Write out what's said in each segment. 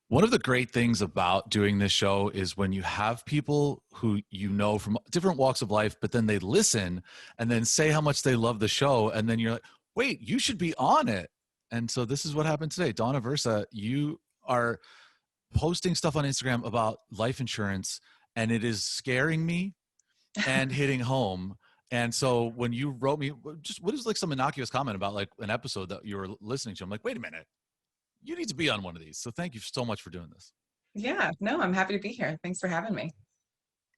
One of the great things about doing this show is when you have people who you know from different walks of life, but then they listen and then say how much they love the show. And then you're like, wait, you should be on it. And so this is what happened today. Dawn Aversa, you are posting stuff on Instagram about life insurance, and it is scaring me and hitting home. And so when you wrote me, just what is like some innocuous comment about like an episode that you were listening to, I'm like, wait a minute, you need to be on one of these. So thank you so much for doing this. Yeah, no, I'm happy to be here. Thanks for having me.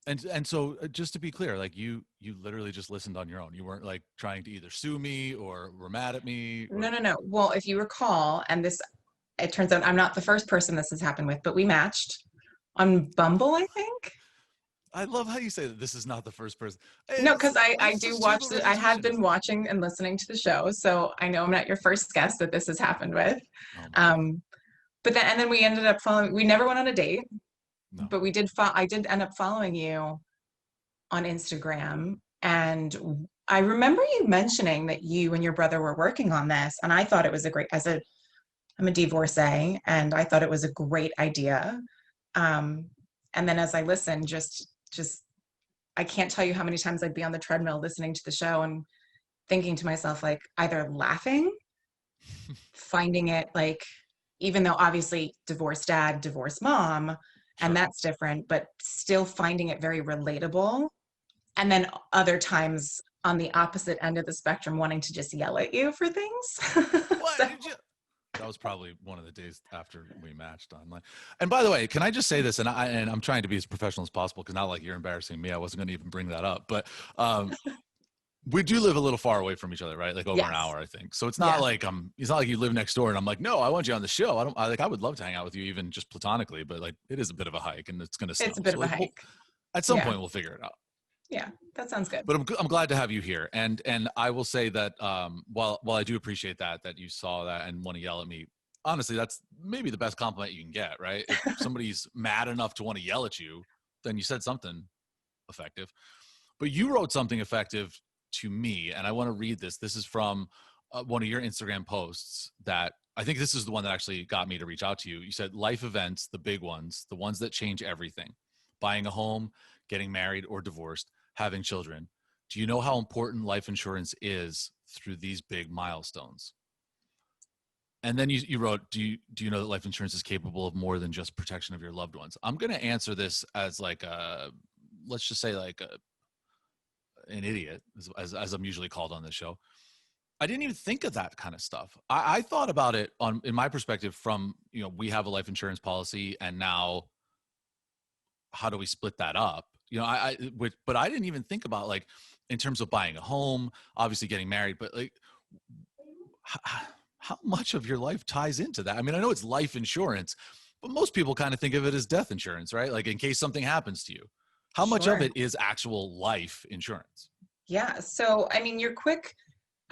And so just to be clear, like you literally just listened on your own. You weren't like trying to either sue me or were mad at me No, or no, no. Well, if you recall, and this, it turns out I'm not the first person this has happened with, but we matched on Bumble, I think. I love how you say that this is not the first person. No, because I Let's do just do watch the I have registrations. been watching and listening to the show, so I know I'm not your first guest that this has happened with. Oh my God. Um, but then and then we ended up following. We never went on a date, No. but we did. I did end up following you on Instagram, and I remember you mentioning that you and your brother were working on this, and I thought it was a great. I'm a divorcee, and I thought it was a great idea. Um, and then as I listened, just I can't tell you how many times I'd be on the treadmill listening to the show and thinking to myself, like, either laughing, finding it like, even though obviously divorced dad, divorced mom, and Sure. that's different, but still finding it very relatable. And then other times on the opposite end of the spectrum, wanting to just yell at you for things. What So, did you? That was probably one of the days after we matched online. And by the way, can I just say this? And I'm trying to be as professional as possible because not like you're embarrassing me. I wasn't going to even bring that up, but um, we do live a little far away from each other, right? Like over an yes, hour, I think. So it's not yes, like it's not like you live next door and I'm like, no, I want you on the show. I would love to hang out with you even just platonically, but like it is a bit of a hike and it's going to it's snow. a bit So of a like hike. at some Yeah, point we'll figure it out. yeah, that sounds good. But I'm glad to have you here. And I will say that while I do appreciate that you saw that and want to yell at me, honestly, that's maybe the best compliment you can get, right? If somebody's mad enough to want to yell at you, then you said something effective. But you wrote something effective to me, and I want to read this. This is from one of your Instagram posts that I think this is the one that actually got me to reach out to you. You said life events, the big ones, the ones that change everything, buying a home, getting married or divorced, having children. Do you know how important life insurance is through these big milestones? And then you wrote, do you know that life insurance is capable of more than just protection of your loved ones? I'm going to answer this as like a, let's just say like an idiot, as I'm usually called on this show. I didn't even think of that kind of stuff. I thought about it in my perspective from, we have a life insurance policy and now how do we split that up? But I didn't even think about like in terms of buying a home, obviously getting married, but like how much of your life ties into that? I mean, I know it's life insurance, but most people kind of think of it as death insurance, right? Like in case something happens to you. How much of Sure. it is actual life insurance? Yeah. So, I mean, you're quick.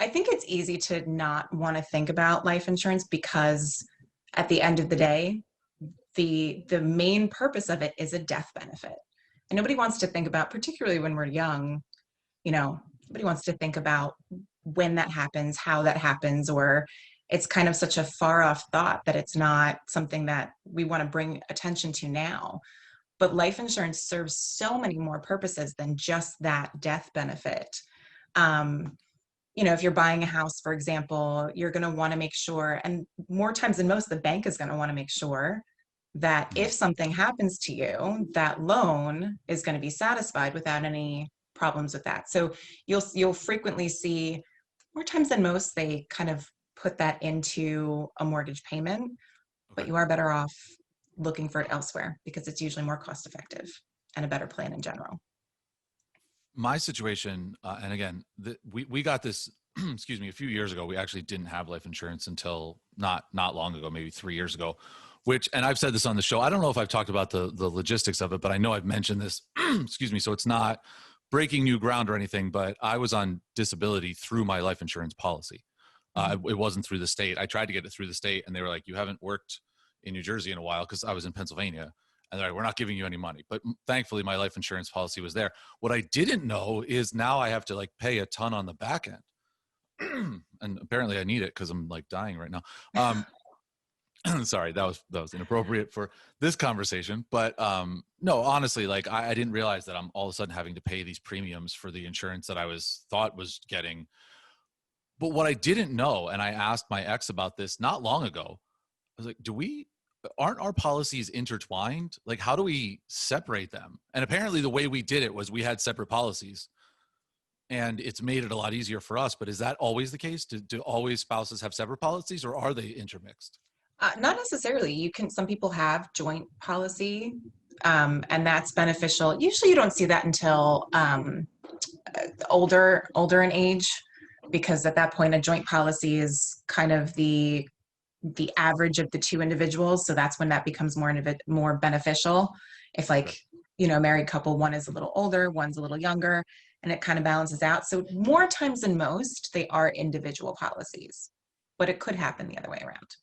I think it's easy to not want to think about life insurance because at the end of the day, the main purpose of it is a death benefit. And nobody wants to think about, particularly when we're young, nobody wants to think about when that happens, how that happens, or it's kind of such a far off thought that it's not something that we want to bring attention to now. But life insurance serves so many more purposes than just that death benefit. Um, if you're buying a house, for example, you're going to want to make sure, and more times than most, the bank is going to want to make sure that Mm. if something happens to you, that loan is going to be satisfied without any problems with that. So you'll frequently see, more times than most, they kind of put that into a mortgage payment, but Okay. you are better off looking for it elsewhere because it's usually more cost effective and a better plan in general. My situation, and again, we got this. Excuse me, a few years ago. We actually didn't have life insurance until not long ago, maybe 3 years ago. Which, and I've said this on the show. I don't know if I've talked about the logistics of it, but I know I've mentioned this. Excuse me. So it's not breaking new ground or anything. But I was on disability through my life insurance policy. Mhm. It wasn't through the state. I tried to get it through the state, and they were like, "You haven't worked in New Jersey in a while," because I was in Pennsylvania, and they're like, "We're not giving you any money." But thankfully, my life insurance policy was there. What I didn't know is now I have to like pay a ton on the back end, and apparently I need it because I'm like dying right now. Um, Sorry, that was inappropriate for this conversation. But no, honestly, like I didn't realize that I'm all of a sudden having to pay these premiums for the insurance that I was thought was getting. But what I didn't know, and I asked my ex about this not long ago, I was like, aren't our policies intertwined? Like, how do we separate them? And apparently the way we did it was we had separate policies, and it's made it a lot easier for us. But is that always the case? Do always spouses have separate policies, or are they intermixed? Not necessarily. Some people have joint policy, and that's beneficial. Usually you don't see that until older in age, because at that point a joint policy is kind of the average of the two individuals. So that's when that becomes more beneficial. If like, Okay. a married couple, one is a little older, one's a little younger, and it kind of balances out. So more times than most, they are individual policies, but it could happen the other way around.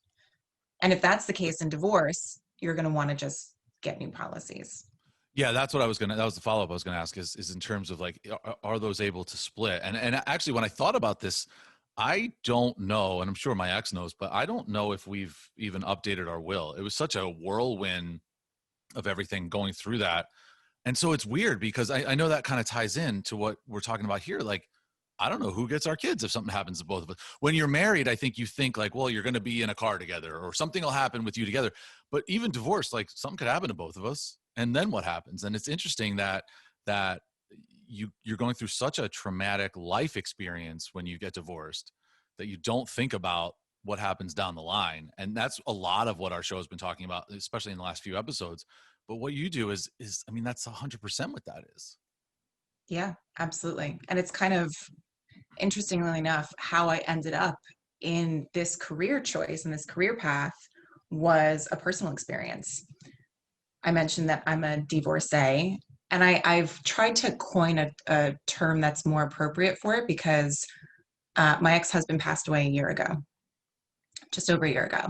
And if that's the case in divorce, you're going to want to just get new policies. Yeah, that's what that was the follow-up I was gonna ask is in terms of like, are those able to split? And actually, when I thought about this, I don't know, and I'm sure my ex knows, but I don't know if we've even updated our will. It was such a whirlwind of everything going through that. And so it's weird because I know that kind of ties in to what we're talking about here. Like, I don't know who gets our kids if something happens to both of us. When you're married, I think you think like, well, you're going to be in a car together or something will happen with you together. But even divorce, like something could happen to both of us. And then what happens? And it's interesting that you're going through such a traumatic life experience when you get divorced that you don't think about what happens down the line. And that's a lot of what our show has been talking about, especially in the last few episodes. But what you do is I mean, that's 100% what that is. Yeah, absolutely. And it's kind of, interestingly enough, how I ended up in this career choice and this career path was a personal experience. I mentioned that I'm a divorcee, and I've tried to coin a term that's more appropriate for it because my ex-husband passed away a year ago, just over a year ago.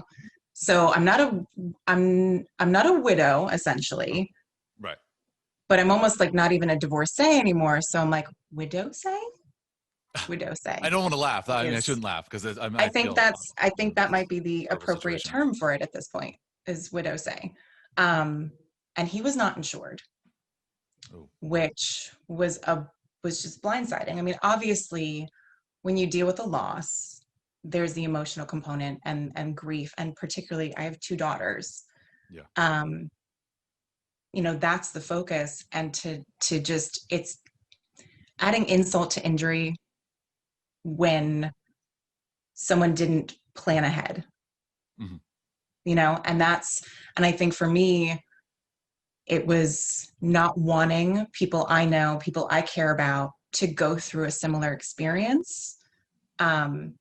So I'm not a widow essentially, Right. but I'm almost like not even a divorcee anymore. So I'm like widow-say? I Widow-say don't want to laugh. I mean, I is, shouldn't laugh because I I think feel that's, I think that might be the terrible appropriate situation. term for it at this point, is widow-say. Um, and he was not insured, Oh, which was just blindsiding. I mean, obviously, when you deal with a loss, there's the emotional component and grief, and particularly, I have two daughters. yeah. Um, that's the focus, and to just, it's adding insult to injury when someone didn't plan ahead. Mhm. And I think for me, it was not wanting people I know, people I care about, to go through a similar experience. And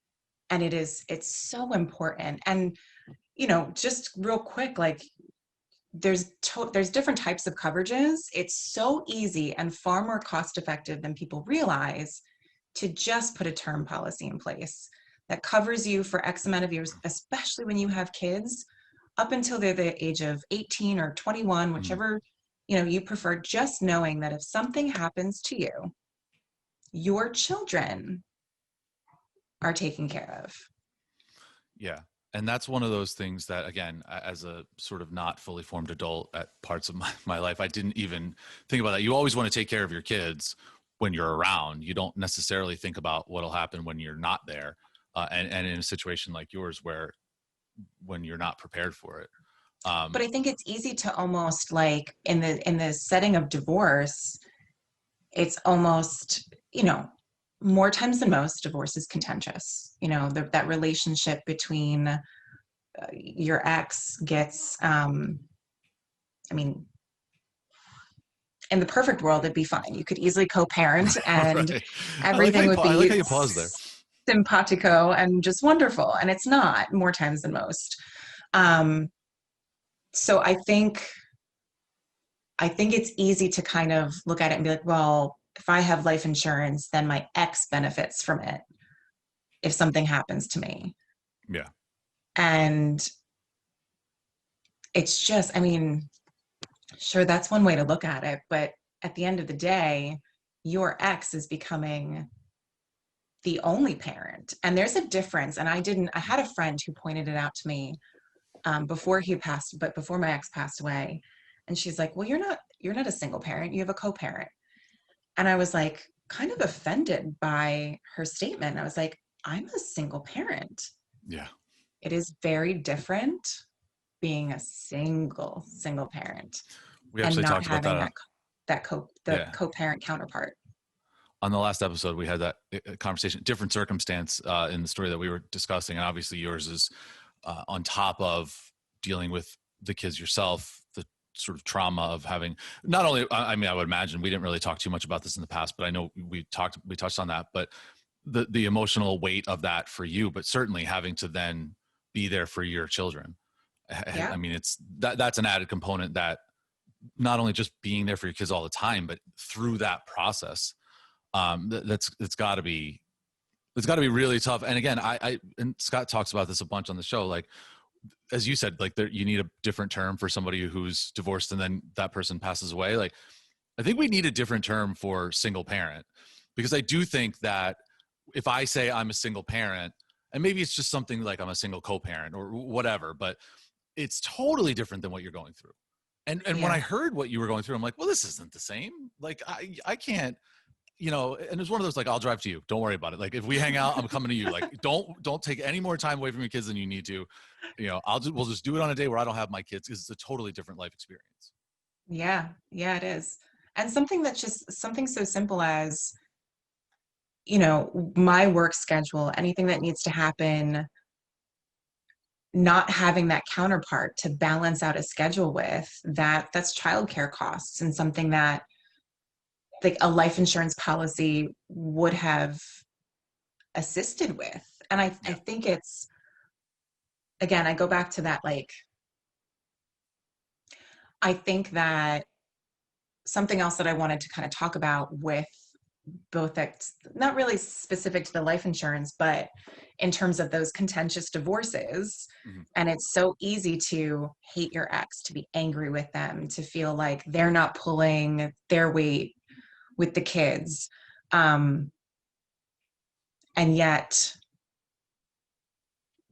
it's so important. And just real quick, like there's different types of coverages. It's so easy and far more cost effective than people realize to just put a term policy in place that covers you for X amount of years, especially when you have kids, up until they're the age of 18 or 21, Mhm. whichever you prefer. Just knowing that if something happens to you, your children are taken care of. Yeah. And that's one of those things that, again, as a sort of not fully formed adult at parts of my life, I didn't even think about that. You always want to take care of your kids when you're around. You don't necessarily think about what'll happen when you're not there. And in a situation like yours, where when you're not prepared for it. But I think it's easy to almost, like, in the setting of divorce, it's almost, more times than most, divorce is contentious. That relationship between your ex gets, I mean, in the perfect world, it'd be fine. You could easily co-parent and Right. everything would I like be how you pause there. simpatico and just wonderful. And it's not, more times than most. Um, so I think it's easy to kind of look at it and be like, well, if I have life insurance, then my ex benefits from it if something happens to me. Yeah. And it's just, I mean, sure, that's one way to look at it, but at the end of the day, your ex is becoming the only parent. And there's a difference. And I had a friend who pointed it out to me. before he passed, but before my ex passed away. And she's like, well, you're not a single parent. You have a co-parent. And I was like, kind of offended by her statement. I was like, I'm a single parent. Yeah. It is very different being a single parent We and actually not talked about having that. the Yeah. co-parent counterpart. On the last episode, we had that conversation, different circumstance in the story that we were discussing. And obviously yours is on top of dealing with the kids yourself, the sort of trauma of having not only, I mean, I would imagine we didn't really talk too much about this in the past, but I know we touched on that, but the emotional weight of that for you, but certainly having to then be there for your children. Yeah. I mean, that's an added component, that not only just being there for your kids all the time, but through that process, it's got to be really tough. And again, and Scott talks about this a bunch on the show, like, as you said, like you need a different term for somebody who's divorced and then that person passes away. Like, I think we need a different term for single parent, because I do think that if I say I'm a single parent, and maybe it's just something like I'm a single co-parent or whatever, but it's totally different than what you're going through. And when Yeah. I heard what you were going through, I'm like, well, this isn't the same. Like, I can't, and it's one of those, like, I'll drive to you. Don't worry about it. Like, if we hang out, I'm coming to you. Like, don't take any more time away from your kids than you need to. We'll just do it on a day where I don't have my kids, because it's a totally different life experience. Yeah. Yeah, it is. And something that's just something so simple as, my work schedule, anything that needs to happen, not having that counterpart to balance out a schedule with, that's childcare costs, and something that like a life insurance policy would have assisted with. And I Yeah. think it's, again, I go back to that, like, I think that something else that I wanted to kind of talk about with both, that's not really specific to the life insurance, but in terms of those contentious divorces. Mm-hmm. And it's so easy to hate your ex, to be angry with them, to feel like they're not pulling their weight with the kids. And yet,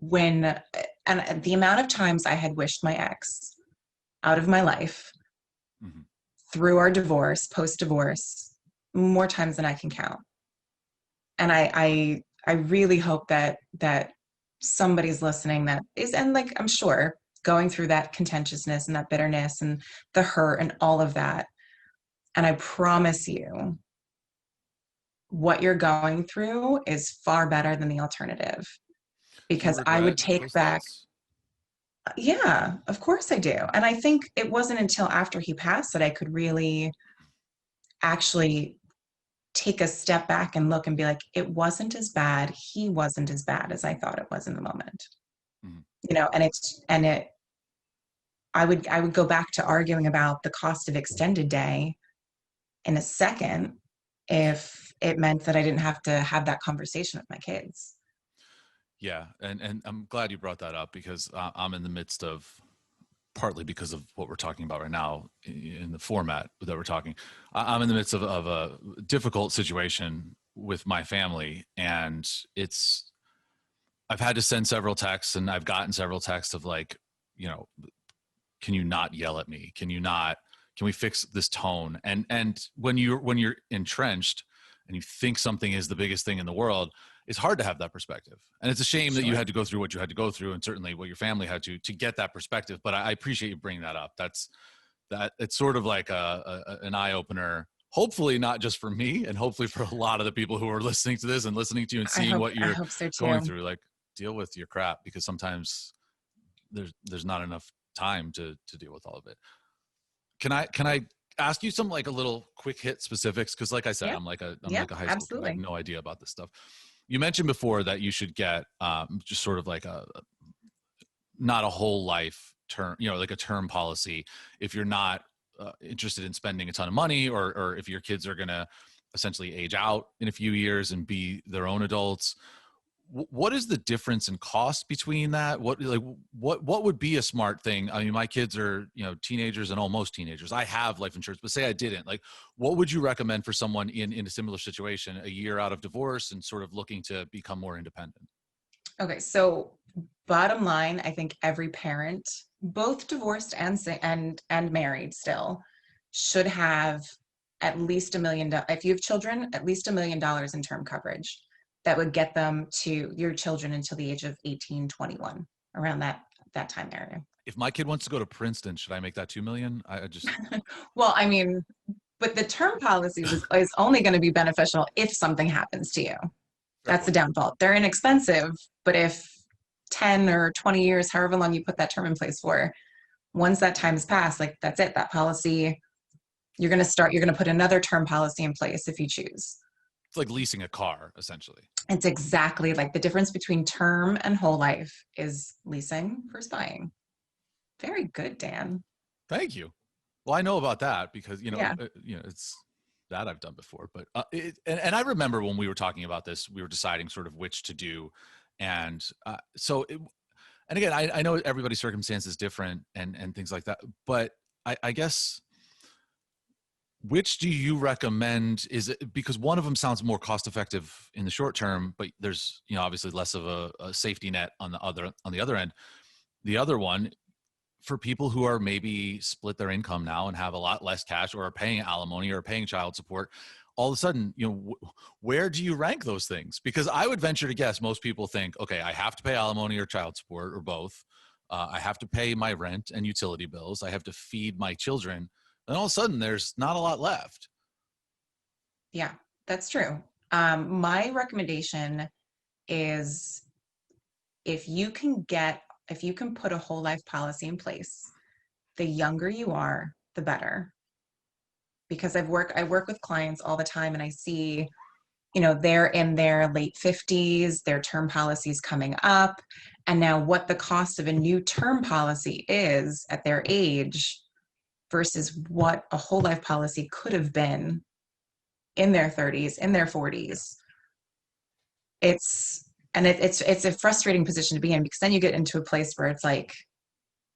and the amount of times I had wished my ex out of my life Mm-hmm. through our divorce, post-divorce, more times than I can count. And I really hope that somebody's listening that is, and like, I'm sure, going through that contentiousness and that bitterness and the hurt and all of that. And I promise you, what you're going through is far better than the alternative. Do you Because I would regret take those back, thoughts? yeah, of course I do. And I think it wasn't until after he passed that I could really actually take a step back and look and be like, it wasn't as bad. He wasn't as bad as I thought it was in the moment. Mm-hmm. I would go back to arguing about the cost of extended day in a second if it meant that I didn't have to have that conversation with my kids. Yeah. And I'm glad you brought that up, because I'm in the midst of, partly because of what we're talking about right now in the format that we're talking, I'm in the midst of a difficult situation with my family. And I've had to send several texts, and I've gotten several texts of like, can you not yell at me? Can we fix this tone? And when you're entrenched and you think something is the biggest thing in the world, it's hard to have that perspective. And it's a shame that you Sure. had to go through what you had to go through, and certainly what your family had to get that perspective. But I appreciate you bringing that up. It's sort of like an eye opener, hopefully not just for me, and hopefully for a lot of the people who are listening to this and listening to you and seeing what I you're hope so going too. through. Like, deal with your crap, because sometimes there's not enough time to deal with all of it. Can I ask you some, like, a little quick hit specifics? Because like I said, Yeah. I'm like a Yeah, high school kid. I have absolutely. no idea about this stuff. You mentioned before that you should get just sort of like not a whole life term, like a term policy, if you're not interested in spending a ton of money, or if your kids are going to essentially age out in a few years and be their own adults. What is the difference in cost between that? What would be a smart thing? I mean, my kids are, teenagers and almost teenagers. I have life insurance, but say I didn't. Like, what would you recommend for someone in a similar situation, a year out of divorce and sort of looking to become more independent? Okay, so Bottom line, I think every parent, both divorced and married still, should have at least $1 million. If you have children, at least $1 million in term coverage that would get them to your children until the age of 18, 21, around that time area. If my kid wants to go to Princeton, should I make that 2 million? I just Well, I mean, but the term policy is only going to be beneficial if something happens to you. fair That's the point. downfall. They're inexpensive, but if 10 or 20 years, however long you put that term in place for, once that time has passed, like that's it, that policy, you're going to put another term policy in place if you choose. It's like leasing a car, essentially. It's exactly like the difference between term and whole life is leasing versus buying. Very good, Dan. Thank you. Well, I know about that because Yeah. it's that I've done before. But and I remember when we were talking about this, we were deciding sort of which to do, and and again, I know everybody's circumstance is different and things like that. But I guess, which do you recommend? Is it because one of them sounds more cost effective in the short term, but there's obviously less of a safety net on the other end. The other one, for people who are maybe split their income now and have a lot less cash or are paying alimony or paying child support, all of a sudden, where do you rank those things? Because I would venture to guess most people think, okay, I have to pay alimony or child support or both. I have to pay my rent and utility bills. I have to feed my children. And all of a sudden, there's not a lot left. Yeah, that's true. My recommendation is if you can put a whole life policy in place, the younger you are, the better. Because I work with clients all the time and I see, they're in their late 50s, their term policies coming up, and now what the cost of a new term policy is at their age versus what a whole life policy could have been in their 30s, in their 40s. It's a frustrating position to be in because then you get into a place where it's like,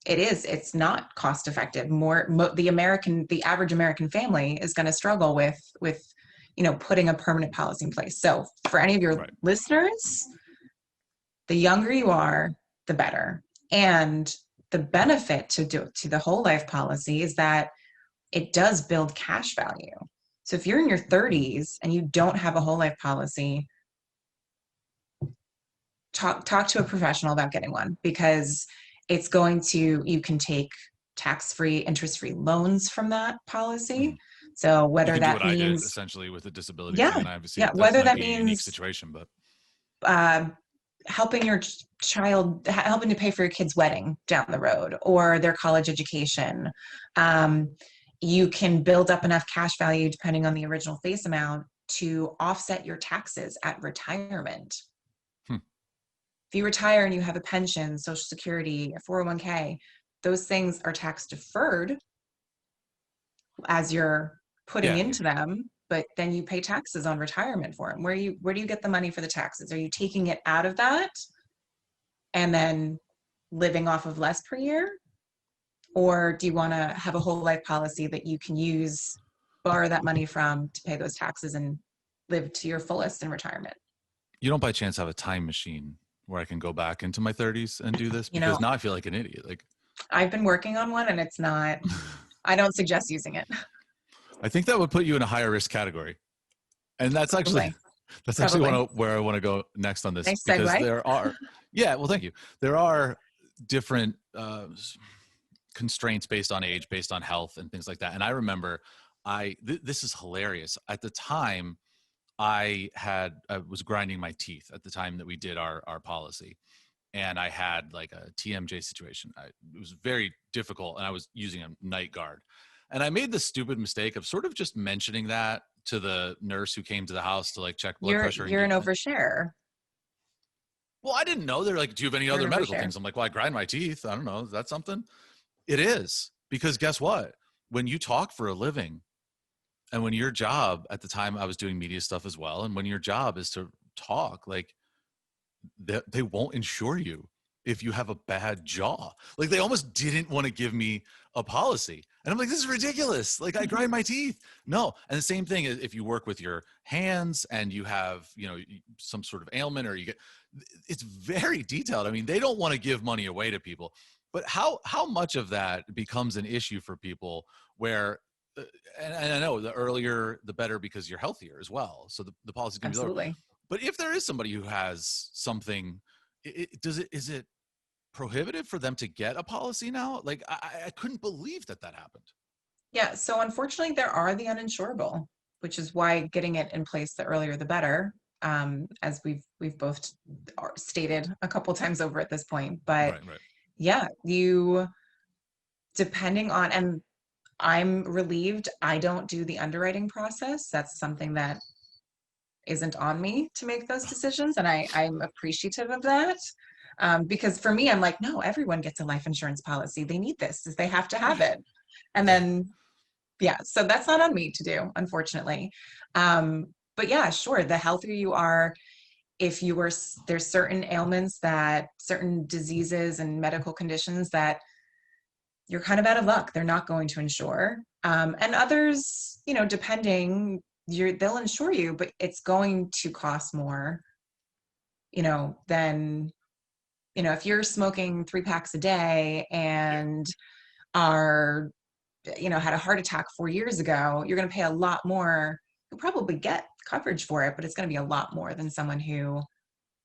it's not cost effective. The average American family is going to struggle with putting a permanent policy in place. So for any of your Right. listeners, the younger you are, the better. And the benefit to the whole life policy is that it does build cash value. So if you're in your 30s and you don't have a whole life policy, talk to a professional about getting one, because you can take tax-free, interest-free loans from that policy. Mhm. So You whether can do that what I did means, essentially with a disability yeah, thing, and obviously yeah, that whether might that be a unique means situation, but helping your child, helping to pay for your kid's wedding down the road or their college education. You can build up enough cash value depending on the original face amount to offset your taxes at retirement. If you retire and you have a pension, Social Security, a 401k, those things are tax deferred as you're putting yeah, into them, but then you pay taxes on retirement for them. Where do you get the money for the taxes? Are you taking it out of that and then living off of less per year? Or do you want to have a whole life policy that you can borrow that money from to pay those taxes and live to your fullest in retirement? you don't by chance have a time machine where I can go back into my 30s and do this? You Because know, now I feel like an idiot. Like, I've been working on one and it's not, I don't suggest using it. I think that would put you in a higher risk category. And that's actually Probably. Probably. where I want to go next on this, Nice because segue. there are, yeah, well, thank you. There are different constraints based on age, based on health and things like that. And I remember this is hilarious. At the time, I was grinding my teeth at the time that we did our policy. And I had like a TMJ situation. It was very difficult, and I was using a night guard. And I made the stupid mistake of sort of just mentioning that to the nurse who came to the house to like check blood pressure. You're an overshare. Well, I didn't know. They're like, do you have any You're other an medical overshare. things? I'm like, well, I grind my teeth. I don't know. Is that something? It is. Because guess what? When you talk for a living, and when your job, at the time I was doing media stuff as well, and when your job is to talk, like they won't insure you if you have a bad jaw. Like they almost didn't want to give me a policy. And I'm like, this is ridiculous. Like I grind my teeth. No. And the same thing is if you work with your hands and you have, some sort of ailment, or it's very detailed. I mean, they don't want to give money away to people, but how much of that becomes an issue for people where, and I know the earlier the better because you're healthier as well. So the policy can be lower. Absolutely. But if there is somebody who has something, is it prohibitive for them to get a policy now? Like I couldn't believe that happened. Yeah. So unfortunately, there are the uninsurable, which is why getting it in place the earlier the better, as we've both stated a couple times over at this point. But Right. yeah, you depending on, and I'm relieved I don't do the underwriting process. That's something that isn't on me to make those decisions, and I'm appreciative of that. Because for me, I'm like, no, everyone gets a life insurance policy. They need this, they have to have Right. it. And Yeah. then yeah, so that's not on me to do, unfortunately. But yeah, sure, the healthier you are, if you were, there's certain ailments, that certain diseases and medical conditions that you're kind of out of luck, they're not going to insure. And others, depending, they'll insure you, but it's going to cost more, than, if you're smoking 3 packs a day Yeah. and are, had a heart attack 4 years ago, you're going to pay a lot more. You'll probably get coverage for it, but it's going to be a lot more than someone who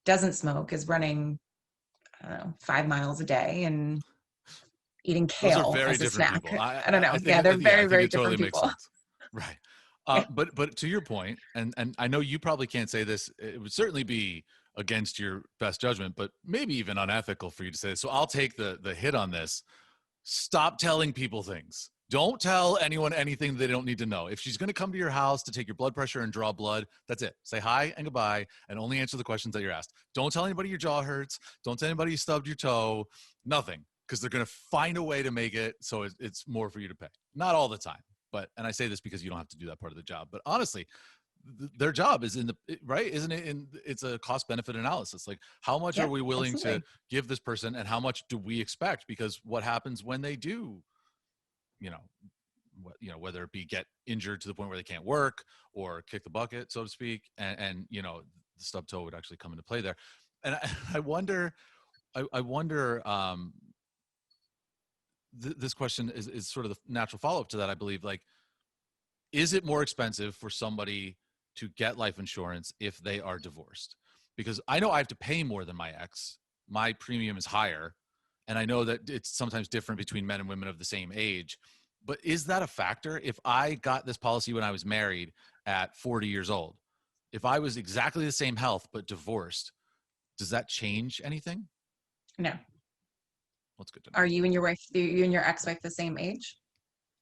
doesn't smoke, is running, I don't know, 5 miles a day and eating Those are kale very as a different snack. people. I don't know. I think, Yeah, they're yeah, I very, think very it totally different makes people. sense. Right. Yeah. But to your point, and I know you probably can't say this, it would certainly be against your best judgment, but maybe even unethical for you to say this. So I'll take the hit on this. Stop telling people things. Don't tell anyone anything they don't need to know. If she's going to come to your house to take your blood pressure and draw blood, that's it. Say hi and goodbye and only answer the questions that you're asked. Don't tell anybody your jaw hurts. Don't tell anybody you stubbed your toe. Nothing, because they're going to find a way to make it so it's more for you to pay. Not all the time, but, and I say this because you don't have to do that part of the job, but honestly, their job is in the right, isn't it? It's a cost benefit analysis. Like, how much are Yeah, we willing to absolutely. give this person, and how much do we expect? Because what happens when they do, you know, whether it be get injured to the point where they can't work or kick the bucket, so to speak, and the stub toe would actually come into play there. And I wonder, I wonder. This question is sort of the natural follow up to that. I believe, like, is it more expensive for somebody to get life insurance if they are divorced? Because I know I have to pay more than my ex. My premium is higher. And I know that it's sometimes different between men and women of the same age. But is that a factor? If I got this policy when I was married at 40 years old, if I was exactly the same health but divorced, does that change anything? No. Well, it's good to know. Are you and your ex-wife the same age?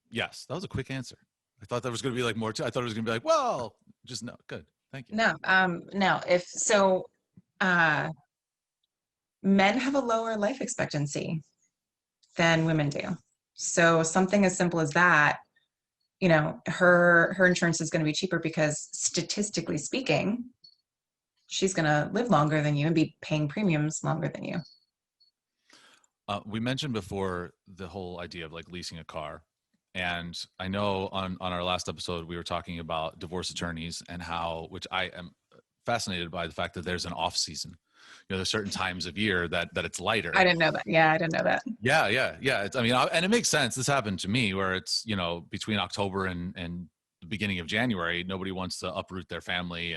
Yes, that was a quick answer. I thought there was going to be like more. I thought it was going to be like, well, just no. Good. Thank you. No. No. If so, uh, men have a lower life expectancy than women do. So something as simple as that, her insurance is going to be cheaper because statistically speaking, she's going to live longer than you and be paying premiums longer than you. We mentioned before the whole idea of like leasing a car. And I know on our last episode, we were talking about divorce attorneys and how, which I am fascinated by the fact that there's an off season. There's certain times of year that it's lighter. I didn't know that. Yeah, I didn't know that. Yeah. And it makes sense. This happened to me where it's, between October and the beginning of January, nobody wants to uproot their family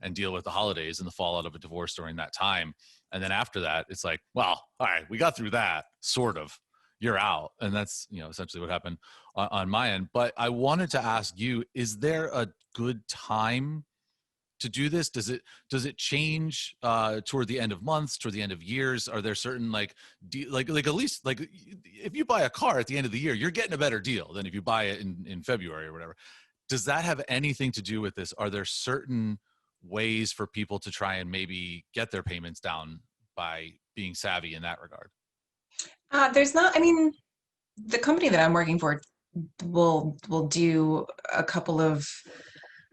and deal with the holidays and the fallout of a divorce during that time. And then after that, it's like, well, all right, we got through that, sort of. You're out. And that's, essentially what happened on my end. But I wanted to ask you, is there a good time to do this? Does it change toward the end of months, toward the end of years? Are there certain like at least like if you buy a car at the end of the year, you're getting a better deal than if you buy it in February or whatever. Does that have anything to do with this? Are there certain ways for people to try and maybe get their payments down by being savvy in that regard? There's not, I mean, the company that I'm working for will do a couple of,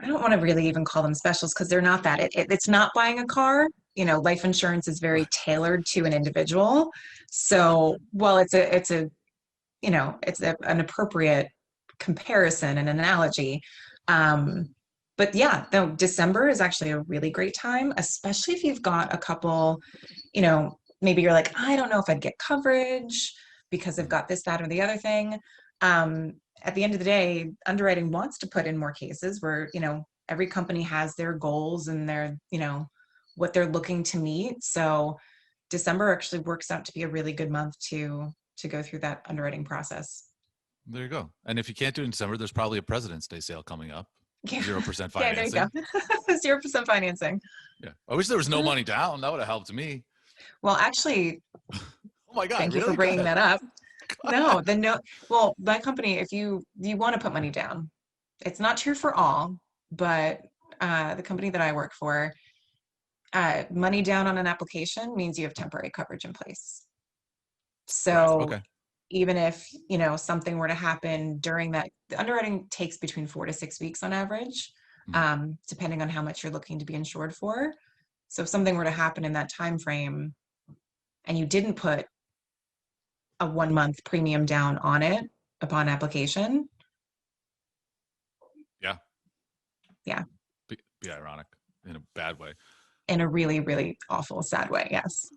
I don't want to really even call them specials because they're not that. It's not buying a car. Life insurance is very Right. tailored to an individual. So while it's an appropriate comparison and analogy, But yeah, though December is actually a really great time, especially if you've got a couple, maybe you're like, I don't know if I'd get coverage because I've Mhm. got this, that, or the other thing. Um, at the end of the day, underwriting wants to put in more cases where, every company has their goals and their, what they're looking to meet. So December actually works out to be a really good month to go through that underwriting process. There you go. And if you can't do it in December, there's probably a President's Day sale coming up. Yeah. 0% Yeah, there you go. financing. 0% financing. Yeah. I wish there was no money down. That would have helped me. Well, actually, Oh my God, thank you for really? Go bringing ahead. that up. Go No, ahead. the no, well, my company, if you want to put money down, it's not true for all, but the company that I work for, money down on an application means you have temporary coverage in place. Right. So Okay. even if, something were to happen during that, the underwriting takes between 4 to 6 weeks on average, Mhm. depending on how much you're looking to be insured for. So if something were to happen in that time frame and you didn't put a 1 month premium down on it upon application, Yeah. yeah, Be ironic in a bad way. in a really, really awful, sad way. Yes.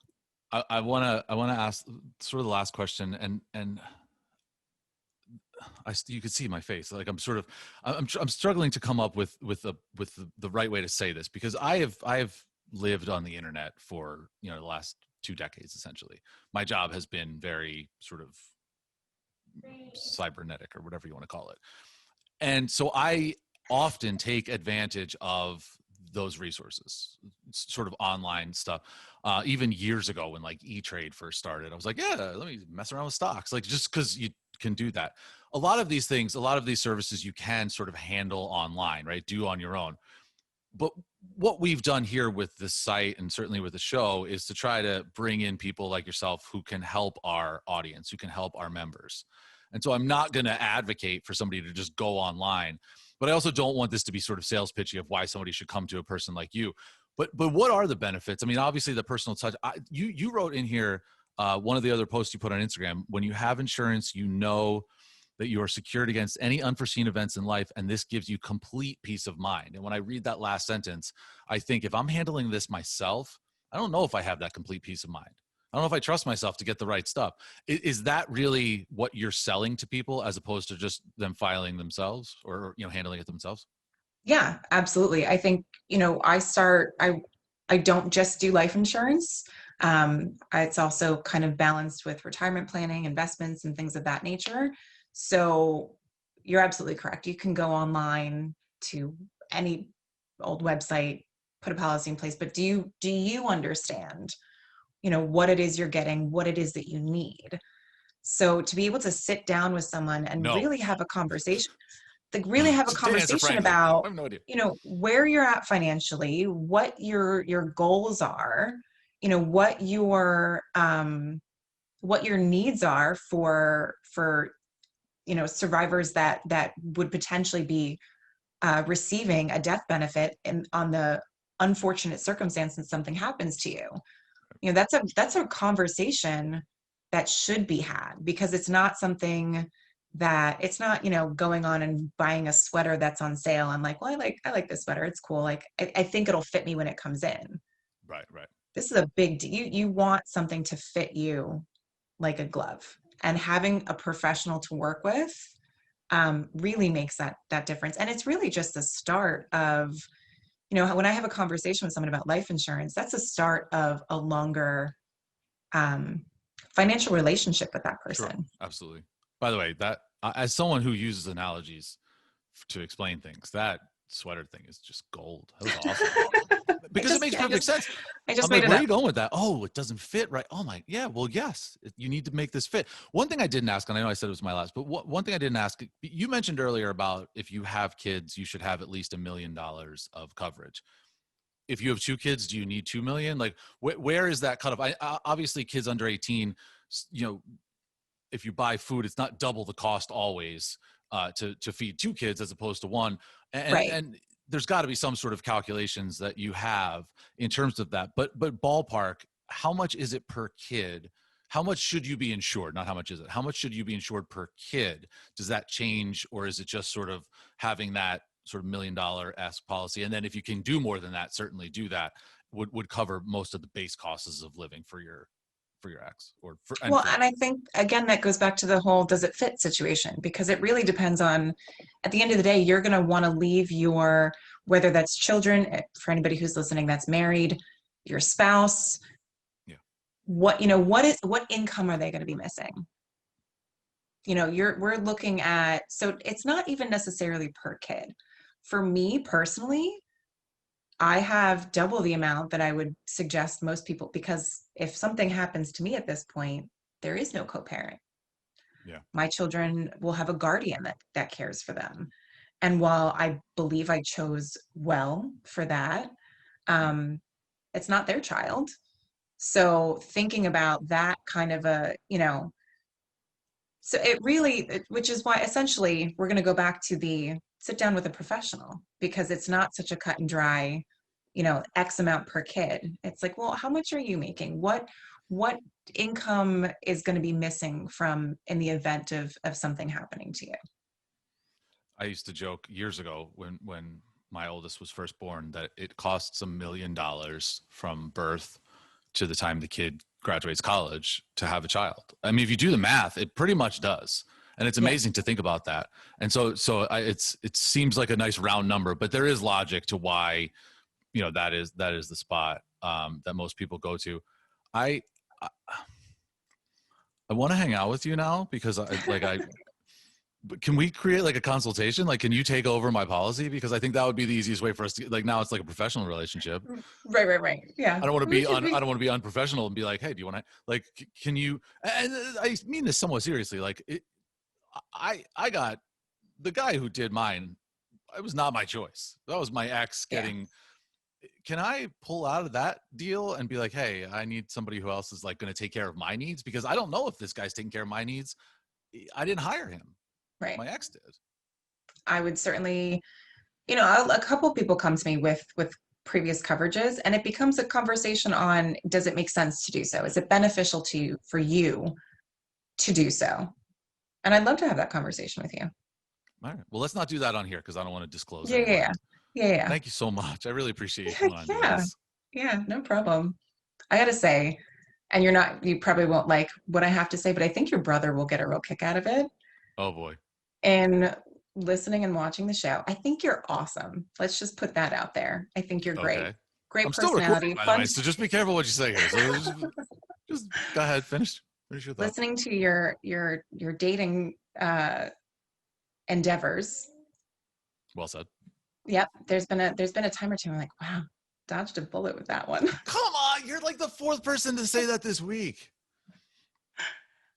I wanna ask sort of the last question, and you could see my face. Like I'm sort of, I'm struggling to come up with the right way to say this, because I have lived on the internet for, the last 2 decades, essentially. My job has been very sort of cybernetic, or whatever you want to call it. And so I often take advantage of those resources, sort of online stuff. Even years ago, when like E-Trade first started, I was like, yeah, let me mess around with stocks, like just because you can do that. A lot of these things, a lot of these services, you can sort of handle online, right? Do on your own. But what we've done here with this site, and certainly with the show, is to try to bring in people like yourself who can help our audience, who can help our members. And so I'm not going to advocate for somebody to just go online, but I also don't want this to be sort of sales pitchy of why somebody should come to a person like you. But what are the benefits? I mean, obviously the personal touch. You wrote in here, one of the other posts you put on Instagram: when you have insurance, you know that you are secured against any unforeseen events in life, and this gives you complete peace of mind. And when I read that last sentence, I think, if I'm handling this myself, I don't know if I have that complete peace of mind. I don't know if I trust myself to get the right stuff. Is that really what you're selling to people, as opposed to just them filing themselves, or handling it themselves? Yeah, absolutely. I think, I don't just do life insurance. It's also kind of balanced with retirement planning, investments, and things of that nature. So you're absolutely correct. You can go online to any old website, put a policy in place, but do you understand, what it is you're getting, what it is that you need? So to be able to sit down with someone and No. really have a conversation, like really have a To answer conversation frankly, I about, have no idea. where you're at financially, what your goals are, what your needs are for survivors that would potentially be receiving a death benefit on the unfortunate circumstance that something happens to you. That's a conversation that should be had, because it's not something that it's not, going on and buying a sweater that's on sale. I'm like, well, I like this sweater. It's cool. Like, I think it'll fit me when it comes in. Right, right. This is a big deal. You want something to fit you like a glove, and having a professional to work with really makes that difference. And it's really just the start of, when I have a conversation with someone about life insurance, that's a start of a longer um, financial relationship with that Sure, person. absolutely. By the way, that as someone who uses analogies to explain things, that sweater thing is just gold. That was awesome. I Because it just, makes I perfect just, sense. I just I'm made like, it where are up. you going with that? Oh, it doesn't fit right. Oh my, yeah. Well, yes, you need to make this fit. One thing I didn't ask, and I know I said it was my last, but one thing I didn't ask, you mentioned earlier about, if you have kids, you should have at least $1 million of coverage. If you have two kids, do you need 2 million? Like, where is that cutoff? Obviously, kids under 18, you know, if you buy food, it's not double the cost always, to feed two kids as opposed to one. Right. And there's got to be some sort of calculations that you have in terms of that. But ballpark, how much is it per kid? How much should you be insured? Not how much is it? How much should you be insured per kid? Does that change, or is it just sort of having that sort of $1 million-esque policy. And then if you can do more than that, certainly do that, would cover most of the base costs of living for your ex Well, for and I think again that goes back to the whole does it fit situation, because it really depends on, at the end of the day, you're going to want to leave your, whether that's children, for anybody who's listening that's married, your spouse, yeah. what income are they going to be missing? We're looking at, so it's not even necessarily per kid. For me personally, I have double the amount that I would suggest most people, because if something happens to me at this point, there is no co-parent. Yeah. My children will have a guardian that cares for them. And while I believe I chose well for that, it's not their child. So thinking about that kind of so it really, which is why essentially we're going to go back to the sit down with a professional, because it's not such a cut and dry, X amount per kid. It's like, well, how much are you making? What income is going to be missing from in the event of something happening to you? I used to joke years ago when my oldest was first born that it costs $1 million from birth to the time the kid graduates college to have a child. I mean, if you do the math, it pretty much does. And it's amazing to think about that. And it seems like a nice round number, but there is logic to why, that is the spot that most people go to. I want to hang out with you now because but can we create like a consultation? Like, can you take over my policy? Because I think that would be the easiest way for us to, like, now it's like a professional relationship. Right. Yeah. I don't want to be I don't want to be unprofessional and be like, hey, do you want to, like, can you, and I mean this somewhat seriously. Like I got the guy who did mine. It was not my choice. That was my ex getting, can I pull out of that deal and be like, hey, I need somebody who else is like going to take care of my needs? Because I don't know if this guy's taking care of my needs. I didn't hire him. Right. My ex did. I would certainly, a couple people come to me with previous coverages, and it becomes a conversation on, does it make sense to do so? Is it beneficial for you to do so? And I'd love to have that conversation with you. All right. Well, let's not do that on here because I don't want to disclose Yeah, anymore. yeah. Thank you so much. I really appreciate you coming on doing this. Yeah, no problem. I gotta say, and you probably won't like what I have to say, but I think your brother will get a real kick out of it. Oh boy. And listening and watching the show, I think you're awesome. Let's just put that out there. I think you're great. Okay. Great I'm still personality. recording, by the way, so just be careful what you say here. So just go ahead, finish your thought. Listening to your dating endeavors. Well said. Yep. There's been a time or two I'm like, wow, dodged a bullet with that one. Come on, you're like the fourth person to say that this week.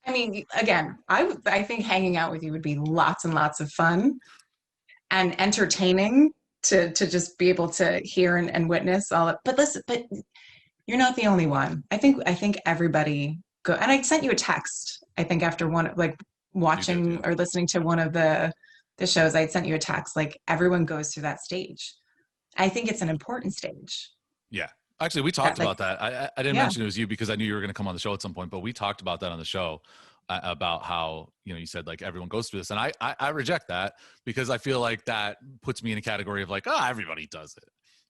I mean, again, I think hanging out with you would be lots and lots of fun and entertaining to just be able to hear and witness all of, but listen, but you're not the only one. I think everybody go, and I sent you a text, I think after one, like watching or listening to one of the shows, I had sent you a text, like everyone goes through that stage. I think it's an important stage. Yeah. Actually, we talked about that. I didn't mention it was you because I knew you were going to come on the show at some point, but we talked about that on the show about how, you said like everyone goes through this. And I reject that because I feel like that puts me in a category of like, oh, everybody does it.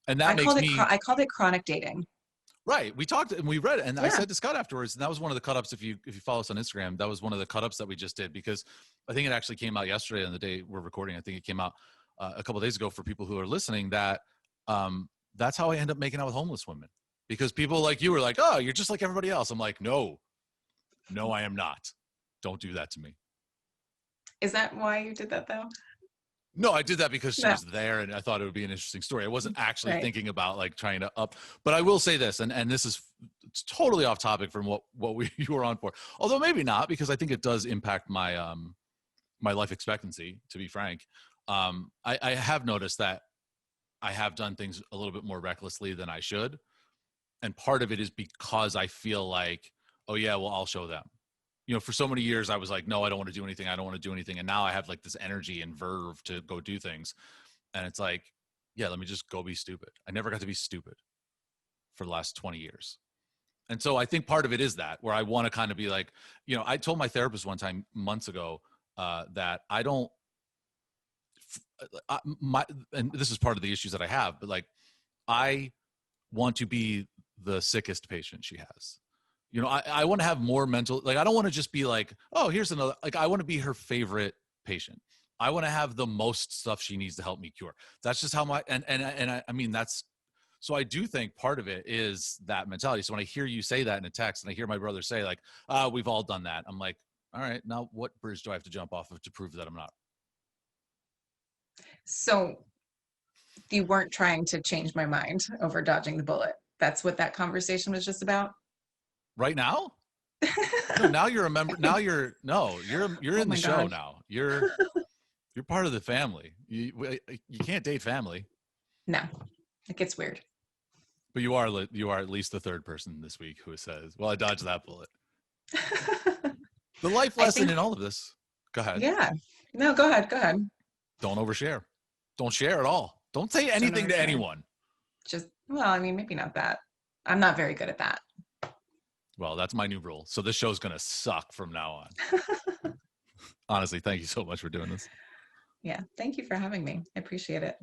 And that I called it chronic dating. Right. We talked and we read it. And I said to Scott afterwards, and that was one of the cut-ups. If you follow us on Instagram, that was one of the cut-ups that we just did because I think it actually came out yesterday on the day we're recording. I think it came out a couple of days ago for people who are listening that, that's how I end up making out with homeless women because people like you were like, oh, you're just like everybody else. I'm like, no, I am not. Don't do that to me. Is that why you did that though? No, I did that because she was there and I thought it would be an interesting story. I wasn't actually thinking about like trying to up, but I will say this, and this is, it's totally off topic from what you were on for. Although maybe not, because I think it does impact my, my life expectancy, to be frank. I have noticed that I have done things a little bit more recklessly than I should. And part of it is because I feel like, oh yeah, well, I'll show them. For so many years I was like, no, I don't want to do anything. I don't want to do anything. And now I have like this energy and verve to go do things. And it's like, yeah, let me just go be stupid. I never got to be stupid for the last 20 years. And so I think part of it is that where I want to kind of be like, I told my therapist one time months ago that and this is part of the issues that I have, but like, I want to be the sickest patient she has. You know, I want to have more mental, like, I don't want to just be like, oh, here's another, like, I want to be her favorite patient. I want to have the most stuff she needs to help me cure. That's just how I mean, that's, so I do think part of it is that mentality. So when I hear you say that in a text and I hear my brother say like, we've all done that, I'm like, all right, now what bridge do I have to jump off of to prove that I'm not? So you weren't trying to change my mind over dodging the bullet. That's what that conversation was just about. Right now? No, now you're a member. Now you're Oh in the my show gosh. now. You're part of the family. You can't date family, No, it gets weird. but you are at least the third person this week who says, "Well, I dodged that bullet." The life I lesson think, in all of this. Go ahead. yeah. No, go ahead. Go ahead. Don't overshare. Don't share at all. Don't say Don't anything to overshare. anyone. Just, well, I mean, maybe not that. I'm not very good at that. Well, that's my new rule. So this show's gonna suck from now on. Honestly, thank you so much for doing this. Yeah. Thank you for having me. I appreciate it.